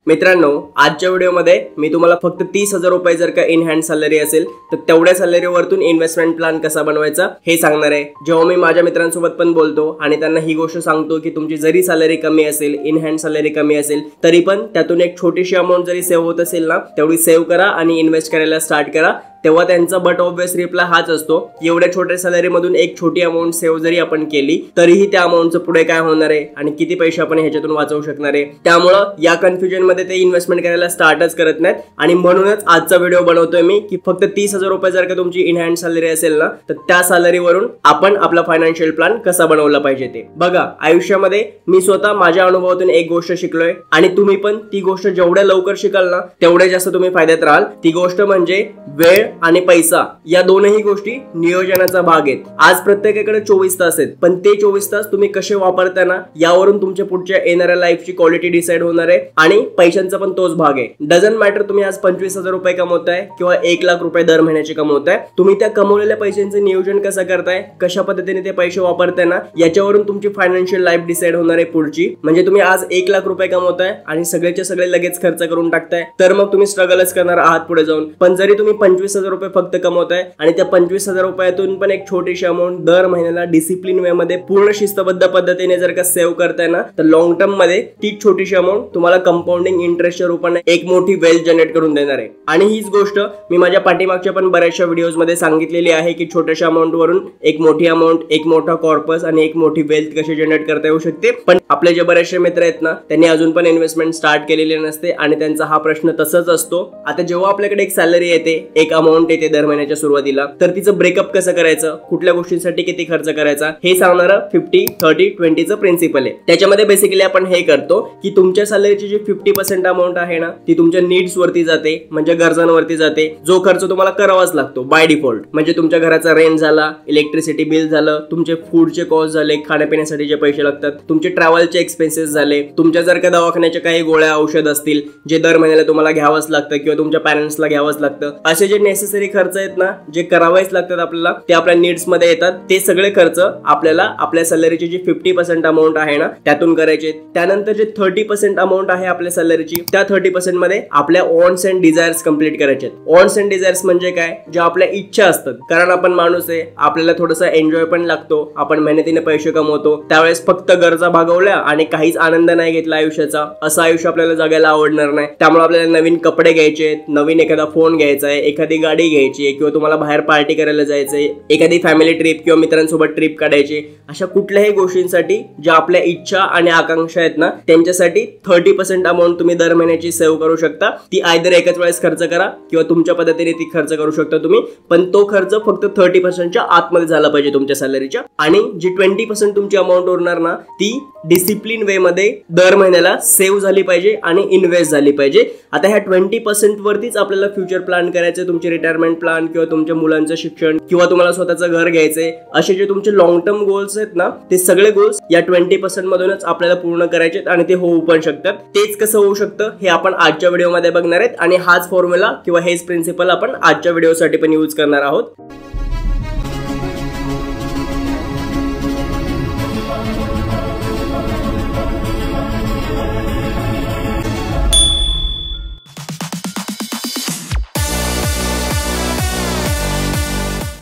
मित्रांनो, आजच्या व्हिडिओमध्ये मी तुम्हाला फक्त 30,000 रुपये जर का इन हँड सॅलरी असेल तर तेवढ्या सॅलरीवरतून इन्व्हेस्टमेंट प्लॅन कसा बनवायचा हे सांगणार आहे। जेव्हा मी माझ्या मित्रांसोबत पण बोलतो आणि त्यांना ही गोष्ट सांगतो की तुमची जरी सॅलरी कमी असेल, इन हँड सॅलरी कमी असेल तरी पण त्यातून एक छोटीशी अमाउंट जरी सेव्ह होत असेल ना, तेवढी सेव्ह करा आणि इन्व्हेस्ट करायला स्टार्ट करा। तेव्हा त्यांचा बट ऑब्वियस रिप्लाय हाच असतो की एवढ्या छोट्या सॅलरी मधून एक छोटी अमाउंट सेव्ह जरी आपण केली तरीही त्या अमाउंटचं पुढे काय होणार आहे आणि किती पैसे आपण ह्याच्यातून वाचवू शकणार आहे। त्यामुळे या कन्फ्युजन मध्ये ते इन्व्हेस्टमेंट करायला स्टार्टच करत नाहीत आणि म्हणूनच आजचा व्हिडिओ बनवतोय मी की फक्त 30,000 रुपये जर का तुमची इन हँड सॅलरी असेल ना तर त्या सॅलरीवरून आपण आपला फायनान्शियल प्लॅन कसा बनवला पाहिजे ते बघा। आयुष्यामध्ये मी स्वतः माझ्या अनुभवातून एक गोष्ट शिकलोय आणि तुम्ही पण ती गोष्ट जेवढ्या लवकर शिकाल ना तेवढ्या जास्त तुम्ही फायद्यात राहाल। ती गोष्ट म्हणजे वेळ आणि पैसा या दोनही गोष्टी नियोजनाचा भाग आहेत। आज प्रत्येकाकडे 24 तास आहेत, पण ते 24 तास तुम्ही कसे वापरता ना यावरून तुमच्या पुढच्या येणाऱ्या लाईफची क्वालिटी डिसाइड होणार आहे आणि पैशांचा पण तोच भाग आहे। डझंट मॅटर तुम्ही आज 25,000 रुपये कमवताय किंवा 1 लाख रुपये दर महिन्याचे कमवताय, तुम्ही त्या कमवलेल्या पैशांचे नियोजन कसं करताय, कशा पद्धतीने ते पैसे वापरताय ना याच्यावरून तुमची फायनान्शियल लाईफ डिसाइड होणार आहे पुढची। म्हणजे तुम्ही आज 1 लाख रुपये कमवताय आणि सगळेचे सगळे लगेच खर्च करून टाकताय तर मग तुम्ही स्ट्रगलच करणार आहात पुढे जाऊन। पण जरी तुम्ही 25,000 रुपये फक्त कमवताय आणि त्या 25,000 रुपयातून पण एक छोटीशी अमाउंट दर महिन्याला डिसिप्लिन वे मध्ये पूर्ण शिस्तबद्ध पद्धतीने जर का सेव्ह करताय ना तर लॉंग टर्म मध्ये ती छोटीशी अमाउंट तुम्हाला कंपाऊंडिंग इंटरेस्टच्या रूपाने एक मोठी वेल्थ जनरेट करून देणार आहे। आणि हीच गोष्ट मी माझ्या पाठीमागच्या पण बऱ्याचशा व्हिडिओज मध्ये सांगितलेली आहे की छोट्याशा अमाउंट वरून एक मोठी अमाउंट, एक मोठा कॉर्पस आणि एक मोठी वेल्थ कशी जनरेट करता येऊ शकते। पण आपले जे बरेचसे मित्र आहेत ना त्यांनी अजून पण इन्व्हेस्टमेंट स्टार्ट केलेली नसते आणि त्यांचा हा प्रश्न तसंच असतो। आता जेव्हा आपल्याकडे एक सॅलरी येते, एक अमाउंट येते दर महिन्याच्या सुरुवातीला, तर तिचं ब्रेकअप कसं करायचं, कुठल्या गोष्टींसाठी किती खर्च करायचा हे सांगणारं 50-30-20चं प्रिन्सिपल आहे। त्याच्यामध्ये बेसिकली आपण हे करतो की तुमच्या सॅलरीची जी 50% अमाउंट आहे ना ती तुमच्या नीड्स वरती जाते, म्हणजे गरजांवरती जाते, जो खर्च तुम्हाला करावाच लागतो बाय डिफॉल्ट। म्हणजे तुमच्या घराचा रेंट झाला, इलेक्ट्रिसिटी बिल झालं, तुमचे फूडचे कॉस्ट झाले, खाण्यापिण्यासाठी जे पैसे लागतात, तुमचे ट्रॅव्हलचे एक्सपेन्सेस झाले, तुमच्या जर का दवाखान्याच्या काही गोळ्या औषध असतील जे दर महिन्याला तुम्हाला घ्यावंच लागतं किंवा तुमच्या पॅरेंट्सला घ्यावंच लागतं, असे जे नेसेसरी खर्च आहेत ना जे करावेच लागतात आपल्याला ते आपल्या नीड्स मध्ये येतात, ते सगळे खर्च आपल्याला आपल्या सॅलरीची जी 50% अमाउंट आहे ना त्यातून करायचे। त्यानंतर जे 30% अमाउंट आहे आपल्या सॅलरीची त्या 30% मध्ये आपल्या वॉन्ट्स अँड डिझायर्स कंप्लीट करायचे। वॉन्ट्स अँड डिझायर्स म्हणजे काय, ज्या आपल्या इच्छा असतात, कारण आपण माणूस आहे, आपल्याला थोडासा एन्जॉय पण लागतो, आपण मेहनतीने पैसे कमवतो, त्यावेळेस फक्त गरजा भागवल्या आणि काहीच आनंद नाही घेतला आयुष्याचा, असं आयुष्य आपल्याला जगायला आवडणार नाही। त्यामुळे आपल्याला नवीन कपडे घ्यायचे, नवीन एखादा फोन घ्यायचा आहे, एखादी गाडी घ्यायची आहे किंवा तुम्हाला बाहेर पार्टी करायला जायचंय, एखादी फॅमिली ट्रिप किंवा मित्रांसोबत ट्रिप काढायची, अशा कुठल्याही गोष्टींसाठी ज्या आपल्या इच्छा आणि आकांक्षा आहेत ना त्यांच्यासाठी 30% अमाउंट तुम्ही दर महिन्याची सेव्ह करू शकता। ती आयदर एकाच वेळेस खर्च करा किंवा तुमच्या पद्धतीने ती खर्च करू शकता तुम्ही, पण तो खर्च फक्त 30%च्या आतमध्ये झाला पाहिजे तुमच्या सॅलरीच्या। आणि जी 20% तुमची अमाउंट उरणार ना ती डिसिप्लिन वे मध्ये दर महिन्याला सेव्ह झाली पाहिजे आणि इन्व्हेस्ट झाली पाहिजे। आता ह्या 20% वरतीच आपल्याला फ्युचर प्लॅन करायचे, तुमचे रिटायरमेंट प्लॅन किंवा तुमच्या मुलांचं शिक्षण किंवा तुम्हाला स्वतःचं घर घ्यायचंय, असे जे तुमचे लॉंग टर्म गोल्स आहेत ना ते सगळे गोल्स या 20% मधूनच आपल्याला पूर्ण करायचे आणि ते होऊ पण शकतात। तेच कसं होऊ शकतं हे आपण आजच्या व्हिडिओमध्ये बघणार आहेत आणि हाच फॉर्म्युला किंवा हेच प्रिन्सिपल आपण आजच्या व्हिडिओसाठी पण यूज करणार आहोत।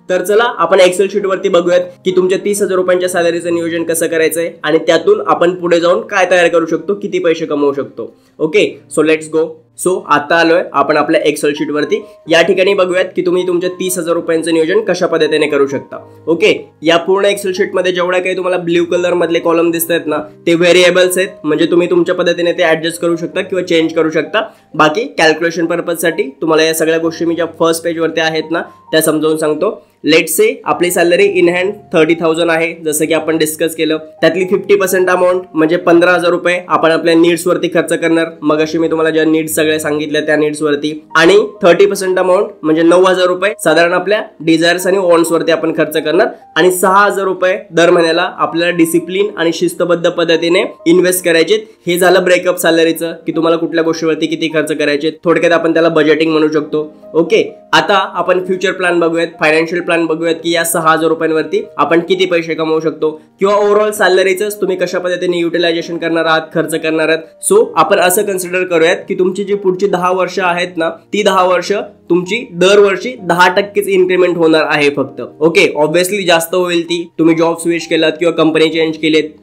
तर चला आपण एक्सेल शीट वरती बघूयात की तुमच्या 30,000 रुपयांच्या सॅलरीचं नियोजन कसं करायचंय आणि त्यातून आपण पुढे जाऊन काय तयार करू शकतो, किती पैसे कमवू शकतो। Okay, so let's go. So आता आलोय आपण आपल्या एक्सेल शीट वरती। या ठिकाणी बघूयात की तुम्ही तुमच्या 30,000 रुपयांचं नियोजन कशा पद्धतीने करू शकता। ओके, या पूर्ण एक्सेल शीट मध्ये जेवढ्या काही तुम्हाला ब्ल्यू कलर मधले कॉलम दिसतात ना ते व्हेरिएबल्स आहेत, म्हणजे तुम्ही तुमच्या पद्धतीने ते ऍडजस्ट करू शकता किंवा चेंज करू शकता। बाकी कॅल्क्युलेशन पर्पज साठी तुम्हाला या सगळ्या गोष्टी मी ज्या फर्स्ट पेज वरती आहेत ना त्या समजावून सांगतो। लेट्स से आपली सॅलरी इन हँड 30,000 आहे, जसं की आपण डिस्कस केलं। त्यातली 50% अमाउंट म्हणजे 15,000 रुपये आपण आपल्या नीड्स वरती खर्च करणार, मग अशी मी तुम्हाला ज्या नीड्स सगळ्या सांगितल्या त्या नीड्स वरती, आणि 30% अमाउंट म्हणजे 9,000 रुपये साधारण आपल्या डिझायर्स आणि वॉन्ट्स वरती आपण खर्च करणार, आणि 6,000 रुपये दर महिन्याला आपल्याला डिसिप्लिन आणि शिस्तबद्ध पद्धतीने इन्व्हेस्ट करायचे। हे झालं ब्रेकअप सॅलरीचं की तुम्हाला कुठल्या गोष्टीवरती किती खर्च करायचे, थोडक्यात आपण त्याला बजेटिंग म्हणू शकतो। ओके, आता आपण फ्युचर प्लॅन बघूयात, फायनान्शियल प्लॅन बघूयात की या 6,000 रुपयांवरती आपण किती पैसे कमवू शकतो किंवा ओव्हरऑल सॅलरीच तुम्ही कशा पद्धतीने युटिलायझेशन करणार आहात, खर्च करणार आहात. सो आपण असं कन्सिडर करूयात की तुमची जी पुढची 10 वर्ष आहेत ना, ती 10 वर्ष तुमची दरवर्षी 10% इन्क्रीमेंट होणार आहे फक्त. ओके, ऑब्व्हियसली जास्त होईल ती, तुम्ही जॉब स्विच केलात किंवा कंपनी चेंज केलेत,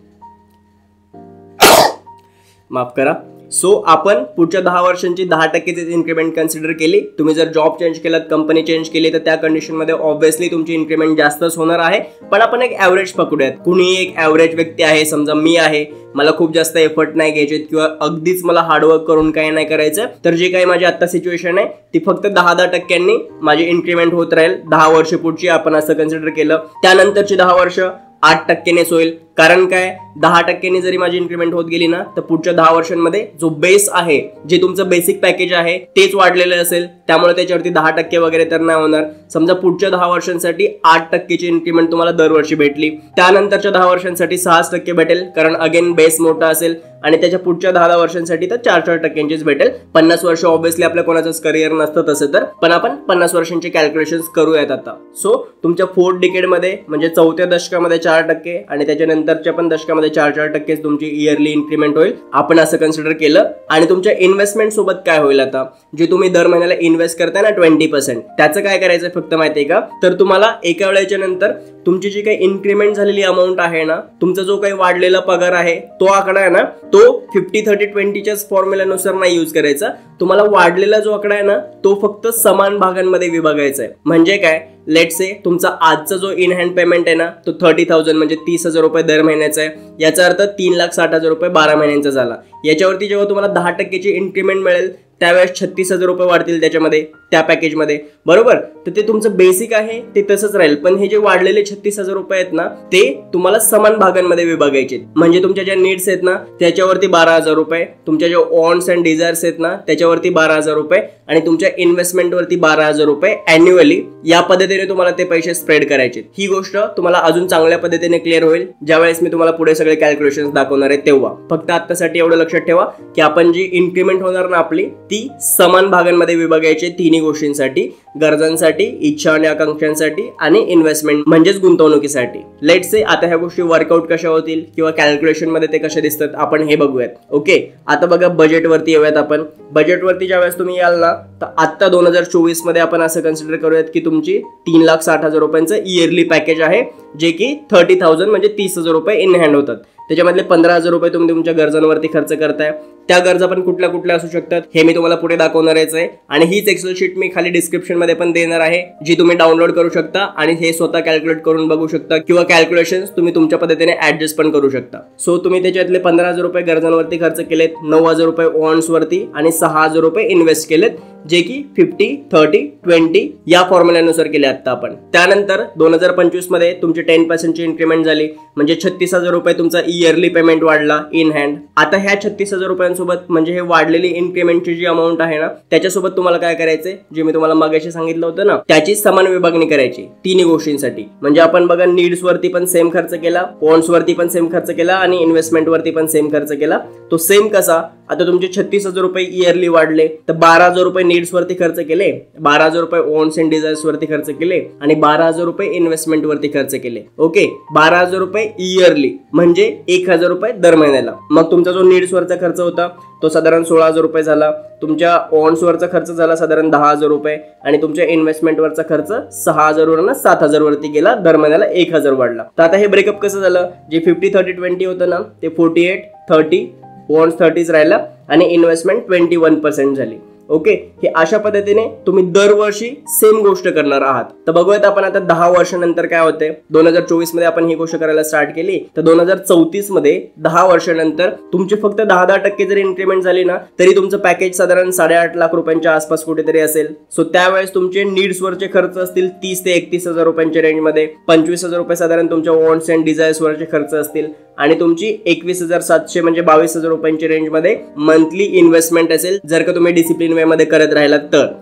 माफ करा. सो आपण पुढच्या 10 वर्षांची 10% इन्क्रीमेंट कन्सिडर केली. तुम्ही जर जॉब चेंज केलात, कंपनी चेंज केली, तर त्या कंडिशनमध्ये ऑब्व्हियसली तुमची इन्क्रीमेंट जास्तच होणार आहे. पण आपण एक ॲव्हरेज पकडूयात. कुणी एक ॲव्हरेज व्यक्ती आहे, समजा मी आहे, मला खूप जास्त एफर्ट नाही घ्यायचे किंवा अगदीच मला हार्डवर्क करून काही नाही करायचं, तर जे काही माझी आता सिच्युएशन आहे ती फक्त 10% माझी इन्क्रीमेंट होत राहील 10 वर्ष पुढची, आपण असं कन्सिडर केलं. त्यानंतरची 10 वर्ष 8%नेच होईल. कारण काय, 10% जरी माझी इन्क्रीमेंट होत गेली ना, तर पुढच्या 10 वर्षांमध्ये जो बेस आहे, जे तुमचं बेसिक पॅकेज आहे तेच वाढलेलं असेल, त्यामुळे त्याच्यावरती 10% वगैरे तर नाही होणार. समजा पुढच्या 10 वर्षांसाठी 8%ची इन्क्रीमेंट तुम्हाला दरवर्षी भेटली, त्यानंतरच्या 10 वर्षांसाठी 6% भेटेल, कारण अगेन बेस मोठा असेल, आणि त्याच्या पुढच्या 10 वर्षांसाठी तर 4% भेटेल. 50 वर्ष ऑब्व्हियसली आपल्या कोणाचंच करिअर नसतं तसं तर, पण आपण 50 वर्षांचे कॅल्क्युलेशन्स करूयात आता. सो तुमच्या 4th डिकेडमध्ये म्हणजे 4थ्या दशकामध्ये 4% आणि त्याच्यानंतरच्या पण दशकामध्ये 4% तुमची इयरली इन्क्रीमेंट होईल, आपण असं कन्सिडर केलं. आणि तुमच्या इन्व्हेस्टमेंट सोबत काय होईल आता, जे तुम्ही दर महिन्याला इन्व्हेस्ट करताय ना 20%, त्याचं काय करायचं फक्त माहितीये का, तर तुम्हाला एका वेळेच्या नंतर तुमची जी काही इन्क्रीमेंट झालेली अमाऊंट आहे ना, तुमचा जो काही वाढलेला पगार आहे तो आकडा आहे ना, तो 50-30-20च्याच फॉर्म्युलानुसार नाही यूज करायचा. तुम्हाला वाढलेला जो आकडा आहे ना, तो फक्त समान भागांमध्ये विभागायचा आहे. म्हणजे काय, लेट्स से तुमचा आजचा जो इन हँड पेमेंट आहे ना, तो 30,000 म्हणजे 30,000 रुपये दर महिन्याचा आहे. याचा अर्थ 3,60,000 रुपये 12 महिन्यांचा झाला. याच्यावरती जेव्हा तुम्हाला 10%ची इन्क्रीमेंट मिळेल, त्यावेळेस 36,000 रुपये वाढतील त्याच्यामध्ये, त्या पॅकेजमध्ये, बरोबर. तर ते तुमचं बेसिक आहे ते तसंच राहील, पण हे जे वाढलेले 36,000 रुपये आहेत ना, ते तुम्हाला समान भागांमध्ये विभागायचे. म्हणजे तुमच्या ज्या नीड्स आहेत ना त्याच्यावरती 12,000 रुपये, तुमच्या ज्या वॉन्ट्स अँड डिझायर्स आहेत ना त्याच्यावरती 12,000 रुपये, आणि तुमच्या इन्व्हेस्टमेंटवरती 12,000 रुपये अॅन्युअली. या पद्धतीने तुम्हाला ते पैसे स्प्रेड करायचे. ही गोष्ट तुम्हाला अजून चांगल्या पद्धतीने क्लिअर होईल ज्यावेळेस मी तुम्हाला पुढे सगळे कॅल्क्युलेशन्स दाखवणार आहे तेव्हा. फक्त आत्तासाठी एवढं लक्षात ठेवा की आपण जी इन्क्रीमेंट होणार ना आपली, ती समान भागांमध्ये विभागायची तिन्ही गोष्टींसाठी, गरजांसाठी, इच्छा आणि आकांक्षांसाठी आणि इन्व्हेस्टमेंट म्हणजेच गुंतवणुकीसाठी. लेट्स से आता ह्या गोष्टी वर्कआउट कशा होतील किंवा कॅल्क्युलेशन मध्ये ते कसे दिसतात आपण हे बघूयात. ओके, आता बघा बजेटवरती येऊयात आपण. बजेटवरती ज्यावेळेस तुम्ही याल ना, तर आत्ता 2024 मध्ये आपण असं कन्सिडर करूयात की तुमची 3,60,000 रुपयांचं इयरली पॅकेज आहे, जे की 30,000 म्हणजे 30,000 रुपये इन हँड होतात. त्याच्यामधले 15,000 रुपये तुम्ही तुमच्या गरजांवरती खर्च करताय. त्या गरजा पण कुठल्या कुठल्या असू शकतात हे मी तुम्हाला पुढे दाखवणारच आहे. आणि हीच एक्सेल शीट मी खाली डिस्क्रिप्शन मध्ये पण देणार आहे, जी तुम्ही डाउनलोड करू शकता आणि हे स्वतः कॅल्क्युलेट करून बघू शकता किंवा कॅल्क्युलेशन्स तुम्ही तुमच्या पद्धतीने ऍडजस्ट पण करू शकता. सो तुम्ही त्याच्यातले 15,000 रुपये गरजांवरती खर्च केलेत, 9,000 रुपये वॉन्ट्स वरती आणि 6,000 रुपये इन्व्हेस्ट केलेत, जे की 50-30-20 या फॉर्म्युल्यानुसार केले आता आपण. त्यानंतर 2025 मध्ये तुमची 10% इन्क्रीमेंट झाली, म्हणजे 36,000 रुपये तुमचा इयरली पेमेंट वाढला इन हँड. आता ह्या 36,000 रुपयांसोबत म्हणजे हे वाढलेली इन्क्रीमेंटची जी अमाऊंट आहे ना, त्याच्यासोबत तुम्हाला काय करायचंय, जे मी तुम्हाला मागाशी सांगितलं होतं ना, त्याची समान विभागणी करायची तिन्ही गोष्टींसाठी. म्हणजे आपण बघा नीड्स वरती पण सेम खर्च केला, वॉन्ट्स वरती पण सेम खर्च केला आणि इन्व्हेस्टमेंट वरती पण सेम खर्च केला. तो सेम कसा, आता तुमचे 36,000 रुपये इयरली वाढले, तर 12,000 रुपये नीड्स वरती खर्च केले, 12,000 रुपये वॉन्ट्स अँड डिझायर्स वरती खर्च केले आणि 12,000 रुपये इन्व्हेस्टमेंट वरती खर्च केले. ओके, 12,000 रुपये इयरली म्हणजे 1,000 रुपये दर महिन्याला. मग तुमचा जो नीड्स वरचा खर्च होता तो साधारण 16,000 रुपये झाला, तुमच्या वॉन्ट्स वरचा खर्च झाला साधारण 10,000 रुपये आणि तुमच्या इन्व्हेस्टमेंट वरचा खर्च 6,000 वरून 7,000 वरती गेला, दर महिन्याला 1,000 वाढला. तर आता हे ब्रेकअप कसं झालं, जे 50-30-20 होतं ना, ते 48-30 वॉन्ट्स 30 राहिला आणि इन्व्हेस्टमेंट 21% झाली. ओके, हे अशा पद्धतीने तुम्ही दरवर्षी सेम गोष्ट करणार आहात. तर बघूयात आपण आता 10 वर्षानंतर काय होते. 2024 मध्ये आपण ही गोष्ट करायला स्टार्ट केली, तर 2034 मध्ये 10 वर्षानंतर तुमची फक्त 10% जरी इन्क्रीमेंट झाली ना, तरी तुमचं पॅकेज साधारण 8.5 लाख रुपयांच्या आसपास कुठेतरी असेल. सो त्यावेळेस तुमचे नीड्स वरचे खर्च असतील 30,000 ते 31,000 रुपयांच्या रेंजमध्ये, 25,000 रुपये साधारण तुमच्या वॉन्ट्स अँड डिझायर्स वरचे खर्च असतील आणि तुमची 21,700 म्हणजे 22,000 रुपयांच्या रेंजमध्ये मंथली इन्व्हेस्टमेंट असेल, जर का तुम्ही डिसिप्लिन वे मध्ये करत राहिलात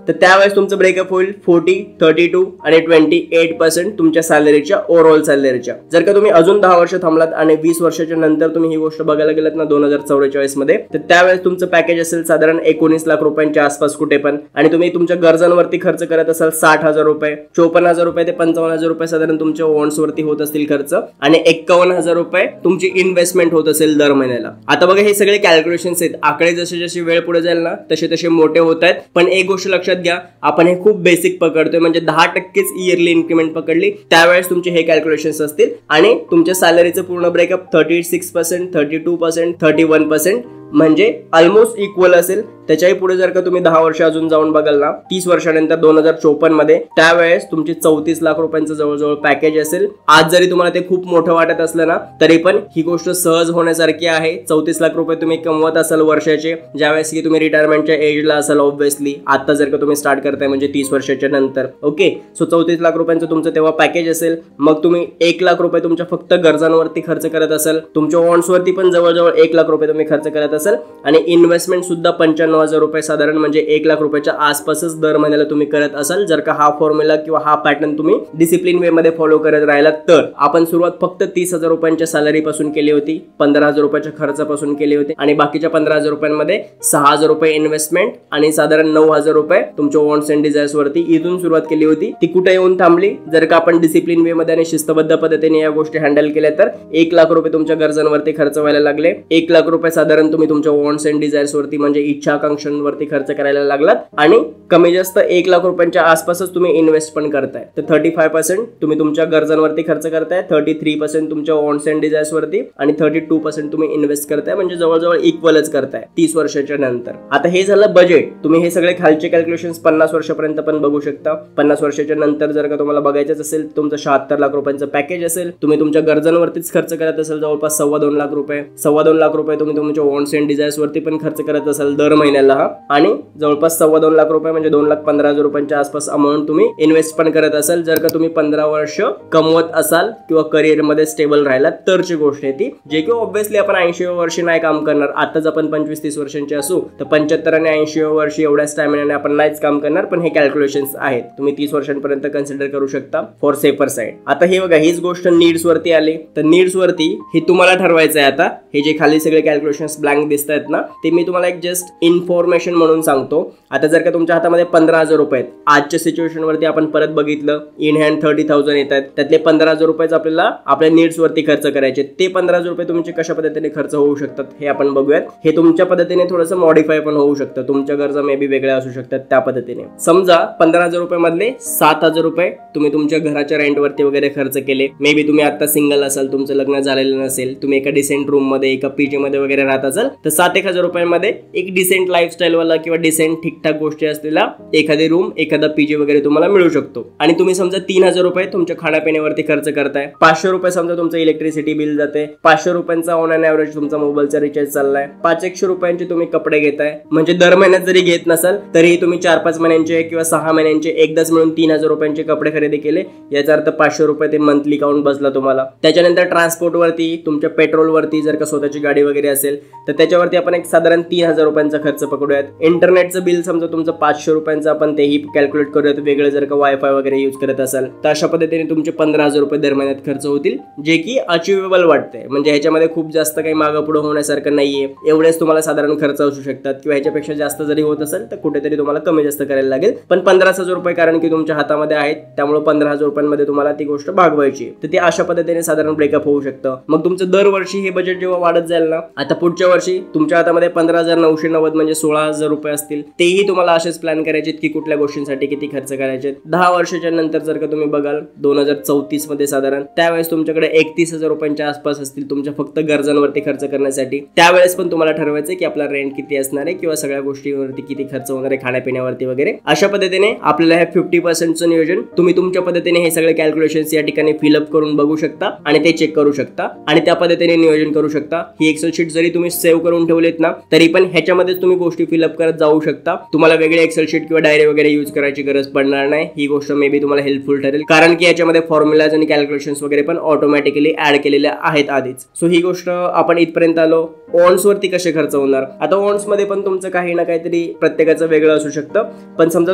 तर त्यावेळेस तुमचं ब्रेकअप होईल 40, 32 आणि 28% तुमच्या सॅलरीच्या ओव्हरऑल सॅलरीच्या. जर का तुम्ही अजून 10 वर्ष थांबलात आणि 20 वर्षाच्या नंतर तुम्ही ही गोष्ट बघायला गेलात ना 2044 मध्ये, तर त्यावेळेस तुमचं पॅकेज असेल साधारण 19 लाख रुपयांच्या आसपास कुठे पण, आणि तुम्ही तुमच्या गरजांवरती खर्च करत असाल 60,000 रुपये, 54,000 रुपये ते 55,000 रुपये साधारण तुमच्या वॉन्ट्स वरती होत असतील खर्च, आणि 51,000 रुपये तुमची इन्व्हेस्टमेंट होत असेल दर महिन्याला. आता बघा हे सगळे कॅल्क्युलेशन्स आहेत, आकडे जसे जसे वेळ पुढे जाईल ना तसे तसे मोठे होत आहेत. पण एक गोष्ट लक्षात घ्या, आपण हे खूप बेसिक पकडतोय, म्हणजे 10%च इयरली इन्क्रीमेंट पकडली त्यावेळेस तुमचे हे कॅल्क्युलेशन्स असतील, आणि तुमच्या सॅलरीचं पूर्ण ब्रेकअप 36%, 32%, 31% म्हणजे ऑलमोस्ट इक्वल असेल. त्याच्याही पुढे जर का तुम्ही 10 वर्ष अजून जाऊन बघाल ना, 30 वर्षानंतर 2054 मध्ये, त्यावेळेस तुमची 34 लाख रुपयांचं जवळजवळ पॅकेज असेल. आज जरी तुम्हाला ते खूप मोठं वाटत असलं ना, तरी पण ही गोष्ट सहज होण्यासारखी आहे. 34 लाख रुपये तुम्ही कमवत असाल वर्षाचे, ज्यावेळेस की तुम्ही रिटायरमेंटच्या एजला असाल ऑब्व्हियसली. आता जर का तुम्ही स्टार्ट करताय म्हणजे 30 वर्षाच्या नंतर, ओके. सो 34 लाख रुपयांचं तुमचं तेव्हा पॅकेज असेल. मग तुम्ही 1 लाख रुपये तुमच्या फक्त गरजांवरती खर्च करत असाल, तुमच्या वॉन्ट्सवरती पण जवळजवळ 1 लाख रुपये तुम्ही खर्च करत असाल, आणि इन्व्हेस्टमेंट सुद्धा 95,000 रुपये साधारण, म्हणजे 1 लाख रुपयाच्या आसपासच दर महिन्याला तुम्ही करत असाल. जर का हा फॉर्म्युला किंवा हा पॅटर्न तुम्ही डिसिप्लिन वे मध्ये फॉलो करत राहिलात तर. आपण सुरुवात फक्त 30,000 रुपयांच्या सॅलरी पासून केली होती, 15,000 रुपयाच्या खर्चापासून केली होती, आणि बाकीच्या 15,000 रुपयांमध्ये 6,000 रुपये इन्व्हेस्टमेंट आणि साधारण 9,000 रुपये तुमच्या वॉन्ट्स अँड डिझायर्स वरती इथून सुरुवात केली होती. ती कुठे येऊन थांबली? जर का आपण डिसिप्लिन वे मध्ये आणि शिस्तबद्ध पद्धतीने या गोष्टी हँडल केल्या तर 1 लाख रुपये तुमच्या गरजांवरती खर्च व्हायला लागले. 1 लाख रुपये साधारण तुम्ही तुमच्या वॉन्ट्स अँड डिझायर्स वरती म्हणजे इच्छा आकांक्षांवरती खर्च करायला लागलात, आणि कमी जास्त 1 लाख रुपयांच्या आसपासच तुम्ही इन्व्हेस्ट पण करताय. तर 35% तुम्ही तुमच्या गरजांवरती खर्च करताय, 33% तुमच्या वॉन्ट्स अँड डिझायर्स वरती, आणि 32% तुम्ही इन्व्हेस्ट करताय, म्हणजे जवळजवळ इक्वलच करताय 30 वर्षाच्या नंतर. आता हे झालं बजेट. तुम्ही हे सगळे खालचे कॅल्क्युलेशन्स 50 वर्षापर्यंत पण बघू शकता. 50 वर्षाच्या नंतर जर का तुम्हाला बघायचं असेल, तुमचं 76 लाख रुपयांचं पॅकेज असेल, तुम्ही तुमच्या गरजांवरतीच खर्च करत असाल जवळपास 2.25 लाख रुपये. 2.25 लाख रुपये तुम्ही तुमच्या वॉन्ट्स अँड डिझायर्स वरती पण खर्च करत असाल दर महिन्याला, आणि जवळपास 2.25 लाख रुपये म्हणजे 2,15,000 रुपयांच्या आसपास अमाऊंट तुम्ही इन्व्हेस्ट पण करत असाल, जर का तुम्ही 15 वर्ष कमवत असाल किंवा करिअर मध्ये स्टेबल राहिला तरची गोष्ट आहे ती. जे की ऑब्व्हियसली आपण 80व्या वर्षी नाही काम करणार. आताच आपण 25-30 वर्षांचे असू तर 75 आणि 80व्या वर्षी एवढ्या स्टॅमिनाने आपण नाहीच काम करणार. पण हे कॅल्क्युलेशन्स आहेत, तुम्ही 30 वर्षांपर्यंत कन्सिडर करू शकता फॉर सेफर साइड. आता हे बघा, हीच गोष्ट नीड्स वरती आली. तर नीड्स वरती हे तुम्हाला ठरवायचं आहे. आता हे जे खाली सगळे कॅल्क्युलेशन्स ब्लँक दिसत आहेत ना, ते मी तुम्हाला एक जस्ट इन्फॉर्मेशन म्हणून सांगतो. आता जर का तुमच्या हातामध्ये 15,000 रुपये आहेत, आजच्या सिच्युएशन वरती आपण परत बघितलं इन हँड 30,000 येत आहेत, त्यातले 15,000 रुपये आपल्याला आपल्या नीड्स वरती खर्च करायचे. ते 15,000 रुपये तुमचे कशा पद्धतीने खर्च होऊ शकतात हे आपण बघूयात. हे तुमच्या पद्धतीने थोडंसं मॉडिफाय पण होऊ शकतं, तुमच्या गरजा मे बी वेगळ्या असू शकतात त्या पद्धतीने. समजा 15,000 रुपये मधले 7,000 रुपये तुम्ही तुमच्या घराच्या रेंटवरती वगैरे खर्च केले. मे बी तुम्ही आता सिंगल असाल, तुमचं लग्न झालेलं नसेल, तुम्ही एका डिसेंट रूम मध्ये एका पीजी मध्ये वगैरे राहत असाल, तर 7,000 रुपयांमध्ये एक डिसेंट लाईफस्टाईल वाला किंवा डिसेंट ठीकठाक गोष्टी असलेला एखादी रूम, एखादा पीजी वगैरे तुम्हाला मिळू शकतो. आणि तुम्ही समजा 3,000 रुपये तुमच्या खाण्यापिण्यावरती खर्च करताय, 500 रुपये समजा तुमचं इलेक्ट्रिसिटी बिल जाते, 500 रुपयांचा ऑन अँड ॲव्हरेज तुमचा मोबाईलचा रिचार्ज चाललाय, 500 रुपयांचे तुम्ही कपडे घेताय. म्हणजे दर महिन्यात जरी घेत नसाल तरी तुम्ही 4-5 महिन्यांचे किंवा 6 महिन्यांचे एकदाच मिळून 3,000 रुपयांचे कपडे खरेदी केले. याचा अर्थ 500 रुपये ते मंथली काउंट बसला तुम्हाला. त्याच्यानंतर ट्रान्सपोर्ट वरती, तुमच्या पेट्रोल वरती जर का स्वतःची गाडी वगैरे असेल तर त्याच्यावरती आपण एक साधारण 3,000 रुपयांचा खर्च पकडूयात. इंटरनेटचं बिल समजा तुमचं 500 रुपयांचं, आपण तेही कॅल्क्युलेट करूयात वेगळं, जर का वायफाय वगैरे यूज करत असाल तर अशा पद्धतीने तुमचे 15,000 रुपये दर महिन्यात खर्च होतील, जे की अचिव्हेबल वाटते. म्हणजे ह्याच्यामध्ये खूप जास्त काही मागं पुढे होण्यासारखं नाहीये. एवढेच तुम्हाला साधारण खर्च असू शकतात, किंवा ह्याच्यापेक्षा जास्त जरी होत असेल तर कुठेतरी तुम्हाला कमी जास्त करायला लागेल. पण 15,000 रुपये कारण की तुमच्या हातामध्ये आहेत, त्यामुळे 15,000 रुपयांमध्ये तुम्हाला ती गोष्ट भागवायची. तर ते अशा पद्धतीने साधारण ब्रेकअप होऊ शकतं. मग तुमचं दरवर्षी हे बजेट जेव्हा वाढत जाईल ना, आता पुढच्या वर्षी तुमच्या हातामध्ये 15,990 म्हणजे 16,000 रुपये असतील. तेही तुम्हाला असेच प्लॅन करायचे की कुठल्या गोष्टींसाठी किती खर्च करायचे. 10 वर्षाच्या नंतर जर का तुम्ही बघाल 2034 मध्ये साधारण, त्यावेळेस तुमच्याकडे 31,000 रुपयांच्या आसपास असतील तुमच्या फक्त गरजांवरती खर्च करण्यासाठी. त्यावेळेस पण तुम्हाला ठरवायचं की आपला रेंट किती असणार आहे किंवा सगळ्या गोष्टींवरती किती खर्च होणार आहे, खाण्यापिण्यावरती वगैरे. अशा पद्धतीने आपल्याला हे 50%चं नियोजन तुम्ही तुमच्या पद्धतीने हे सगळे कॅल्क्युलेशन्स या ठिकाणी फिलअप करून बघू शकता आणि ते चेक करू शकता आणि त्या पद्धतीने नियोजन करू शकता. ही एक्सेल शीट जरी तुम्ही सेव्ह सेव्ह करून ठेवलेत ना, तरी पण ह्याच्यामध्येच तुम्ही गोष्टी फिलअप करत जाऊ शकता. तुम्हाला वेगळे एक्सेल शीट किंवा डायरी वगैरे यूज करायची गरज पडणार नाही. ही गोष्ट मे बी तुम्हाला हेल्पफुल ठरेल, कारण की याच्यामध्ये फॉर्म्युलाज आणि कॅल्क्युलेशन्स वगैरे पण ऑटोमॅटिकली ऍड केलेल्या आहेत आधीच. सो ही गोष्ट आपण इथपर्यंत आलो. ऑन्स वरती कसे खर्च होणार? आता ऑन्स मध्ये पण तुमचं काही ना काहीतरी प्रत्येकाचं वेगळं असू शकतं. पण समजा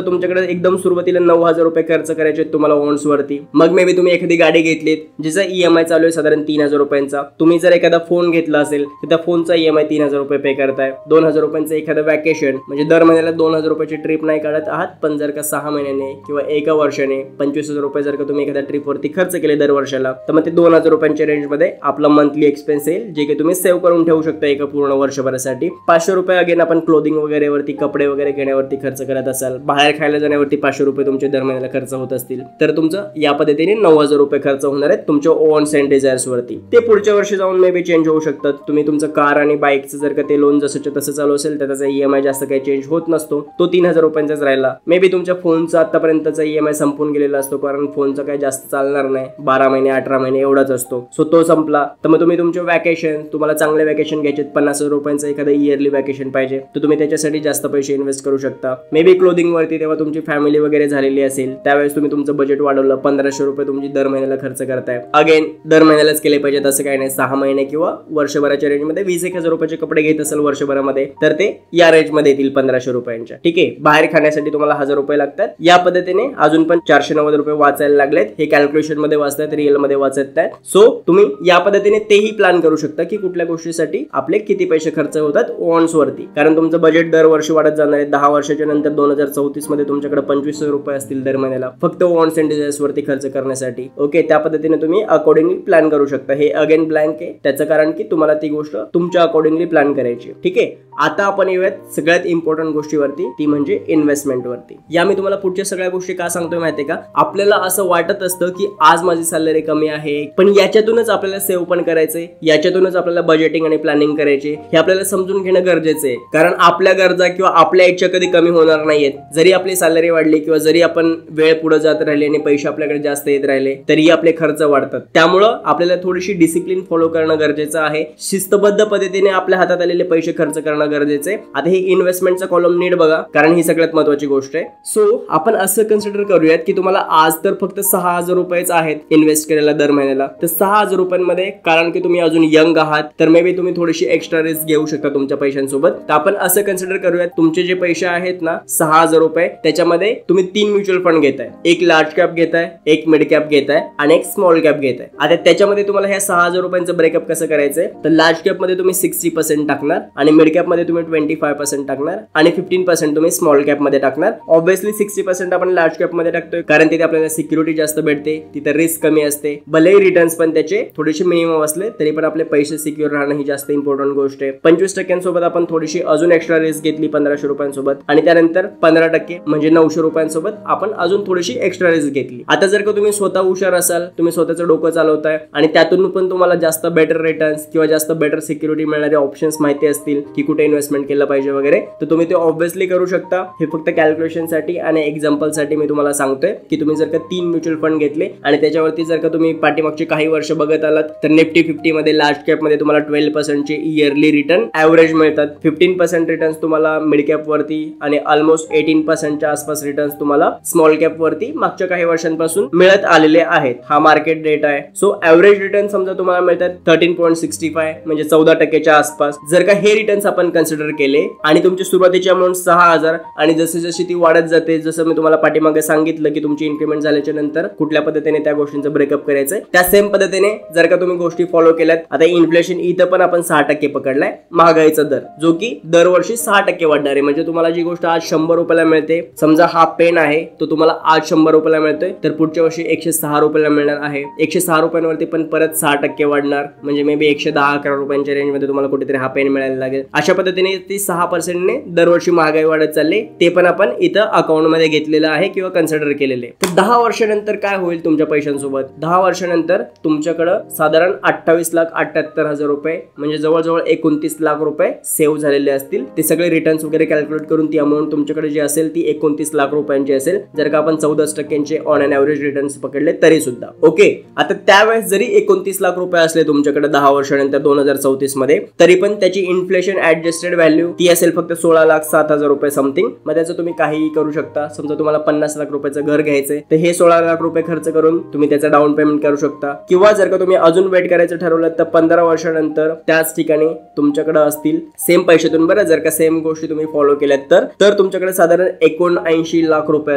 तुमच्याकडे एकदम सुरुवातीला 9,000 रुपये खर्च करायचे तुम्हाला ऑन्स वरती, मग मे बी तुम्ही एखादी गाडी घेतलीत जिचा EMI चालू आहे साधारण 3,000 रुपयांचा. तुम्ही जर एखादा फोन घेतला असेल तर त्या फोनचा EMI 3,000 रुपये पे करताय. 2,000 रुपयांचं एखादं वॅकेशन, म्हणजे दर महिन्याला 2,000 रुपयाची ट्रिप नाही काढत आहात, पण जर का 6 महिन्याने किंवा एका वर्षाने 25,000 रुपये जर का तुम्ही एखाद्या ट्रिपवरती खर्च केले दर वर्षाला, तर मग ते 2,000 रुपयांच्या रेंजमध्ये आपला मंथली एक्सपेन्स येईल, जे की तुम्ही सेव्ह करून ठेवू शकता एका पूर्ण वर्षभरासाठी. 500 रुपये अगेन आपण क्लोथिंग वगैरे वरती, कपडे वगैरे घेण्यावरती खर्च करत असाल, बाहेर खायला जाण्यावरती 500 रुपये तुमचे दर महिन्याला खर्च होत असतील, तर तुमचं या पद्धतीने 9,000 रुपये खर्च होणार आहेत तुमच्या वॉन्ट्स अँड डिझायर्स वरती. ते पुढच्या वर्षी जाऊन मे बी चेंज होऊ शकतात. तुम्ही तुमचं कार आणि बाईकचं जर का ते लोन जसंच्या तसं चालू असेल तर त्याचा EMI जास्त काही चेंज होत नसतो, तो 3,000 रुपयांचाच राहिला. मे बी तुमच्या फोनचा आतापर्यंतचा EMI संपून गेलेला असतो, कारण फोनचा काही जास्त चालणार नाही, 12 महिने 18 महिने एवढाच असतो. सो तो संपला. तर मग तुम्ही तुमचे वॅकेशन, तुम्हाला चांगले वॅकेशन घ्यायचे, 50,000 रुपयांचं एखादं इयरली वॅकेशन पाहिजे, तर तुम्ही त्याच्यासाठी जास्त पैसे इन्व्हेस्ट करू शकता. मे बी क्लोथिंग वरती तेव्हा तुमची फॅमिली वगैरे झालेली असेल, त्यावेळेस तुम्ही तुमचं बजेट वाढवलं, 1,500 रुपये तुमची दर महिन्याला खर्च करताय. अगेन दर महिन्यालाच केले पाहिजेत असं काही नाही. 6 महिने किंवा वर्षभराच्या रेंजमध्ये 20,000 रुपयाचे कपडे घेत असेल वर्षभरामध्ये, तर ते या रेंजमध्ये येतील 1,500 रुपयांच्या. ठीक आहे. बाहेर खाण्यासाठी तुम्हाला 1,000 रुपये लागतात. या पद्धतीने अजून पण 490 रुपये वाचायला लागलेत. हे कॅल्क्युलेशन मध्ये वाचतात, रिअल मध्ये वाचत आहेत. सो तुम्ही या पद्धतीने तेही प्लॅन करू शकता की कुठल्या गोष्टीसाठी आपले किती पैसे खर्च होतात वॉन्ट्स वरती, कारण तुमचं बजेट दरवर्षी वाढत जाणार आहे. 10 वर्षाच्या नंतर 2034 मध्ये तुमच्याकडे 25,000 रुपये असतील दर महिन्याला फक्त वॉन्ट्स अँड डिझायर्स वरती खर्च करण्यासाठी. ओके, त्या पद्धतीने तुम्ही अकॉर्डिंगली प्लॅन करू शकता. हे अगेन ब्लँक आहे, त्याचं कारण की तुम्हाला ती गोष्ट तुमच्या अकॉर्डिंगली प्लॅन करायची. ठीक आहे. आता आपण येऊयात सगळ्यात इम्पॉर्टंट गोष्टीवरती, ती म्हणजे इन्व्हेस्टमेंट वरती. या मी तुम्हाला पुढच्या सगळ्या गोष्टी का सांगतोय माहितीये का? आपल्याला असं वाटत असतं की आज माझी सॅलरी कमी आहे, पण याच्यातूनच आपल्याला सेव्ह पण करायचंय, याच्यातूनच आपल्याला बजेटिंग आणि प्लॅनिंग करायचे, हे आपल्याला समजून घेणं गरजेचं आहे. कारण आपल्या गरजा किंवा आपल्या इच्छा कधी कमी होणार नाहीयेत. जरी आपली सॅलरी वाढली किंवा जरी आपण वेळ पुढे जात राहिले आणि पैसे आपल्याकडे जास्त येत राहिले, तरी आपले खर्च वाढतात. त्यामुळं आपल्याला थोडीशी डिसिप्लिन फॉलो करणं गरजेचं आहे. शिस्तबद्ध पद्धतीने आपल्या हातात आलेले पैसे खर्च करणं गरजेचं आहे. आता हे इन्व्हेस्टमेंटचा कॉलम नीट बघा, कारण ही सगळ्यात महत्वाची गोष्ट आहे. सो आपण असं कन्सिडर करूयात की तुम्हाला आज तर फक्त 6,000 रुपयेच आहेत इन्व्हेस्ट करायला दर महिन्याला. तर 6,000 रुपयांमध्ये, कारण की तुम्ही अजून यंग आहात, तर मे बी तुम्ही थोडीशी एक्स्ट्रा रिस्क घेऊ शकता तुमच्या पैशांसोबत. तर आपण असं कन्सिडर करूयात, तुमचे जे पैसे आहेत ना 6,000 रुपये, त्याच्यामध्ये तुम्ही 3 म्युच्युअल फंड घेताय. एक लार्ज कॅप घेताय, एक मिड कॅप घेताय आणि एक स्मॉल कॅप घेताय. आता त्याच्यामध्ये तुम्हाला ह्या 6,000 रुपयांचं ब्रेकअप कसं करायचंय? तर लार्ज कॅप मध्ये तुम्ही 60% टाकणार आणि मिड कॅप मध्ये तुम्ही 25% टाकणार आणि 15% तुम्ही स्मॉल कॅप मध्ये टाकणार. ऑब्व्हियसली 60% आपण लार्ज कॅप मध्ये टाकतोय, कारण तिथे आपल्याला सिक्युरिटी जास्त भेटते, तिथे रिस्क कमी असते. भलेही रिटर्न्स पण त्याचे थोडेसे मिनिमम असले तरी पण आपले पैसे सिक्युअर राहणं ही जास्त इम्पॉर्टंट गोष्ट आहे. 25% सोबत आपण थोडीशी अजून एक्स्ट्रा रिस्क घेतली 1,500 रुपयांसोबत, आणि त्यानंतर 15% म्हणजे 900 रुपयांसोबत आपण अजून थोडीशी एक्स्ट्रा रिस्क घेतली. आता जर का तुम्ही स्वतः हुशार असाल, तुम्ही स्वतःचं डोकं चालवताय आणि त्यातून पण तुम्हाला जास्त बेटर रिटर्न्स किंवा जास्त बेटर सिक्युरिटी मिळणारे ऑप्शन्स माहिती असतील की कुठे इन्व्हेस्टमेंट केलं पाहिजे वगैरे, तर तुम्ही ते ऑब्व्हियसली करू शकता. हे फक्त कॅल्क्युलेशन साठी आणि एक्झाम्पल साठी मी तुम्हाला सांगतोय की तुम्ही जर का 3 म्युच्युअल फंड घेतले आणि त्याच्यावरती जर का तुम्ही पाठीमागचे काही वर्ष बघत आलात, तर निफ्टी 50 मध्ये लार्ज कॅप मध्ये तुम्हाला 12% चे इयरली रिटर्न ऍव्हरेज मिळतात. 15% रिटर्न्स तुम्हाला मिड कॅप वरती आणि ऑलमोस्ट 18% च्या आसपास रिटर्न्स तुम्हाला स्मॉल कॅप वरती मागच्या काही वर्षांपासून मिळत आलेले आहेत. हा मार्केट डेटा आहे. सो ऍव्हरेज रिटर्न समजा तुम्हाला मिळतात 13.65 म्हणजे 14% आसपास. जर का हे रिटर्न्स आपण कन्सिडर केले आणि तुमची सुरुवातीची अमाऊंट 6,000 आणि जशी जशी ती वाढत जाते, जसं मी तुम्हाला पाठीमागे सांगितलं की तुमची इन्क्रीमेंट झाल्याच्या नंतर कुठल्या पद्धतीने त्या गोष्टींचं ब्रेकअप करायचंय, त्या सेम पद्धतीने जर का तुम्ही गोष्टी फॉलो केल्यात. आता इन्फ्लेशन इथं पण आपण 6% पकडलाय, महागाईचा दर, जो की दरवर्षी 6% वाढणार आहे. म्हणजे तुम्हाला जी गोष्ट आज 100 रुपयाला मिळते, समजा हा पेन आहे तो तुम्हाला आज 100 रुपयाला मिळतोय, तर पुढच्या वर्षी 106 रुपयाला मिळणार आहे. 106 रुपयांवरती पण परत 6% वाढणार, म्हणजे मे बी 110-11 रुपयांच्या रेंज मध्ये तुम्हाला कुठेतरी हा पेन मिळायला लागेल. अशा पद्धतीने ती 6% ने दरवर्षी महागाई वाढत चालली. ते पण आपण इथं अकाउंट मध्ये घेतलेलं आहे किंवा कन्सिडर केलेले. तर 10 वर्षानंतर काय होईल तुमच्या पैशांसोबत? 10 वर्षानंतर तुमच्याकडे साधारण 28,78,000 रुपये म्हणजे जवळजवळ 29 लाख रुपये सेव्ह झालेले असतील. ते सगळे रिटर्न्स वगैरे कॅल्क्युलेट करून ती अमाऊंट तुमच्याकडे जी असेल ती 29 लाख रुपयांची असेल, जर का आपण 14% ऑन एन ऍव्हरेज रिटर्न्स पकडले तरी सुद्धा. ओके, आता त्यावेळेस जरी 29 लाख रुपये असले तुमच्याकडे 10 वर्षानंतर 2034 मध्ये, तरी पण त्याची इन्फ्लेशन ऍडजस्टेड व्हॅल्यू ती असेल फक्त 16,07,000 रुपये समथिंग. मग त्याचं तुम्ही काहीही करू शकता. समजा तुम्हाला 50 लाख रुपयाचं घर घ्यायचंय तर हे 16 लाख रुपये खर्च करून तुम्ही त्याचं डाऊन पेमेंट करू शकता. किंवा जर का तुम्ही अजून वेट करायचं ठरवलं तर 15 वर्षानंतर त्याच ठिकाणी तुमच्याकडे असतील सेम पैशातून, बरं, जर का सेम गोष्टी तुम्ही फॉलो केल्यात तर तुमच्याकडे साधारण 79 लाख रुपये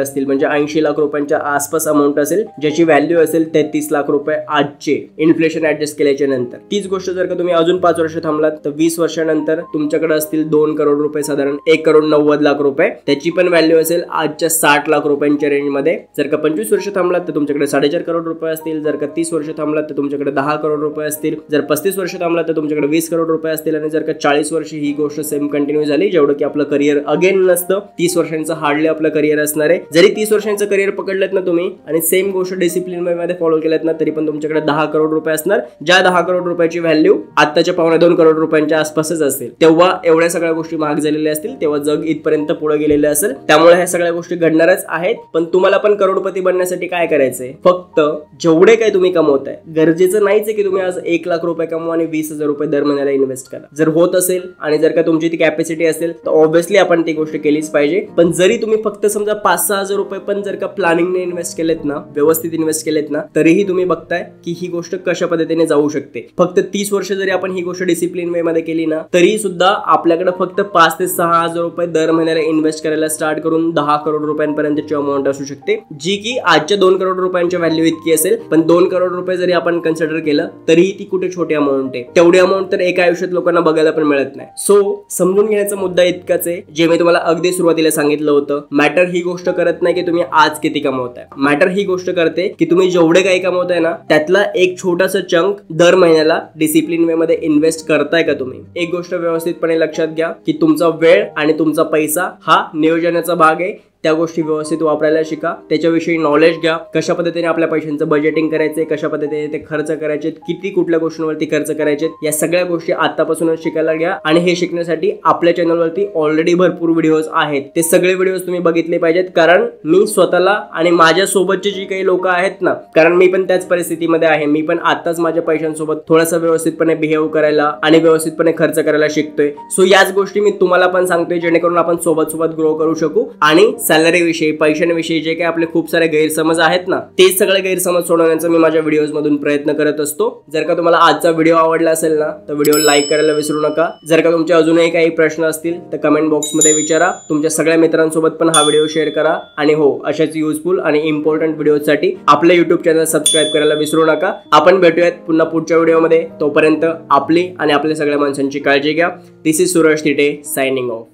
असतील. म्हणजे 80 लाख रुपयांच्या आसपास अमाऊंट असेल, ज्याची व्हॅल्यू असेल 33 लाख रुपये आजचे इन्फ्लेशन ऍडजस्ट केल्याच्या नंतर. तीच गोष्ट जर का तुम्ही अजून 5 वर्ष थांबलात तर 20 वर्षानंतर तुमच्याकडे असतील 2 करोड रुपये, साधारण 1,90,00,000 रुपये. त्याची पण व्हॅल्यू असेल आजच्या 60 लाख रुपयांच्या रेंजमध्ये. जर का 25 वर्ष थांबलात तर तुमच्याकडे 4.5 करोड रुपये असतील. जर का 30 वर्ष थांबलात तर तुमच्याकडे 10 करोड रुपये असतील. जर 35 वर्ष थांबलात तर तुमच्याकडे 20 करोड रुपये असतील. आणि जर का 40 वर्ष ही गोष्ट सेम कंटिन्यू झाली, जेवढं की आपलं करिअर अगेन नसतं, 30 वर्षांचं हार्डली आपलं करिअर असणार आहे. जरी 30 वर्षांचं करिअर पकडलं ना तुम्ही आणि सेम गोष्ट डिसिप्लिन मध्ये फॉलो केल्यात ना, तरी पण तुमच्याकडे 10 करोड रुपये असणार, ज्या 10 करोड रुपयाची व्हॅल्यू आताच्या 2.25 करोड रुपयांच्या आसपासच असेल. तेव्हा एवढ्या सगळ्या गोष्टी महाग झालेल्या असतील, तेव्हा जग इथपर्यंत पुढे गेलेले असेल. त्यामुळे ह्या सगळ्या गोष्टी घडणारच आहेत. पण तुम्हाला पण करोडपती बनण्यासाठी काय करायचंय, फक्त जेवढे काही तुम्ही कमवताय, गरजेचं नाहीच आहे की तुम्ही आज 1 लाख रुपये कमवा आणि 20,000 रुपये दर महिन्याला इन्व्हेस्ट करा. जर होत असेल आणि जर का तुमची ती कॅपॅसिटी असेल तर ऑब्व्हियसली आपण ती गोष्ट केलीच पाहिजे. पण जरी तुम्ही फक्त समजा 5-6 हजार रुपये पण जर का प्लॅनिंगने इन्व्हेस्ट केलेत ना, व्यवस्थित इन्व्हेस्ट केलेत ना, तरीही तुम्ही बघताय की ही गोष्ट कशा पद्धतीने जाऊ शकते. फक्त 30 वर्ष जरी आपण ही गोष्ट डिसिप्लिन वे मध्ये केली ना, तरी सुद्धा आपल्याकडे फक्त 5 ते 6 हजार रुपये दर महिन्याला इन्व्हेस्ट करायला स्टार्ट करून 10 करोड रुपयांपर्यंतची अमाऊंट असू शकते, जी की आजच्या 2 करोड रुपयांच्या व्हॅल्यू इतकी असेल. पण 2 करोड रुपये जरी आपण कन्सिडर केलं तरीही ती कुठे छोटी अमाऊंट आहे. तेवढी अमाऊंट तर एका आयुष्यात लोकांना बघायला पण मिळत नाही. सो समजून घेण्याचा मुद्दा इतकाच आहे, जे मी तुम्हाला अगदी सुरुवातीला सांगितलं होतं. मॅटर ही गोष्ट करत नाही की तुम्ही आज किती कमवताय. मॅटर ही गोष्ट करते की तुम्ही जेवढे काही कमवताय ना, त्यातला एक छोटासा चंक दर महिन्याला डिसिप्लिन वे मध्ये इन्व्हेस्ट करताय का तुम्ही. एक गोष्ट व्यवस्थितपणे लक्षात घ्या की तुमचा वेळ आणि तुमचा पैसा हा नियोजनाचा भाग आहे. त्या गोष्टी व्यवस्थित वापरायला शिका, त्याच्याविषयी नॉलेज घ्या. कशा पद्धतीने आपल्या पैशांचं बजेटिंग करायचंय, कशा पद्धतीने ते खर्च करायचे, किती कुठल्या गोष्टींवरती खर्च करायचे, या सगळ्या गोष्टी आतापासूनच शिकायला घ्या. आणि हे शिकण्यासाठी आपल्या चॅनलवरती ऑलरेडी भरपूर व्हिडिओज आहेत. ते सगळे व्हिडिओज तुम्ही बघितले पाहिजेत, कारण मी स्वतःला आणि माझ्या सोबतचे जी काही लोक आहेत ना, कारण मी पण त्याच परिस्थितीमध्ये आहे. मी पण आताच माझ्या पैशांसोबत थोडासा व्यवस्थितपणे बिहेव करायला आणि व्यवस्थितपणे खर्च करायला शिकतोय. सो याच गोष्टी मी तुम्हाला पण सांगतोय, जेणेकरून आपण सोबत सोबत ग्रो करू शकू. आणि सॅलरी विषयी, पैशांविषयी जे काही आपले खूप सारे गैरसमज आहेत ना, ते सगळे गैरसमज सोडवण्याचा मी माझ्या व्हिडिओज मधून प्रयत्न करत असतो. जर का तुम्हाला आजचा व्हिडिओ आवडला असेल ना, तर व्हिडिओ लाईक करायला विसरू नका. जर का तुमचे अजूनही काही प्रश्न असतील तर कमेंट बॉक्स मध्ये विचारा. तुमच्या सगळ्या मित्रांसोबत पण हा व्हिडिओ शेअर करा. आणि हो, अशाच युजफुल आणि इम्पॉर्टंट व्हिडिओसाठी आपले युट्यूब चॅनल सबस्क्राईब करायला विसरू नका. आपण भेटूयात पुन्हा पुढच्या व्हिडिओमध्ये. तोपर्यंत आपली आणि आपल्या सगळ्या माणसांची काळजी घ्या. दिस इज सूरज तिटे सायनिंग ऑफ.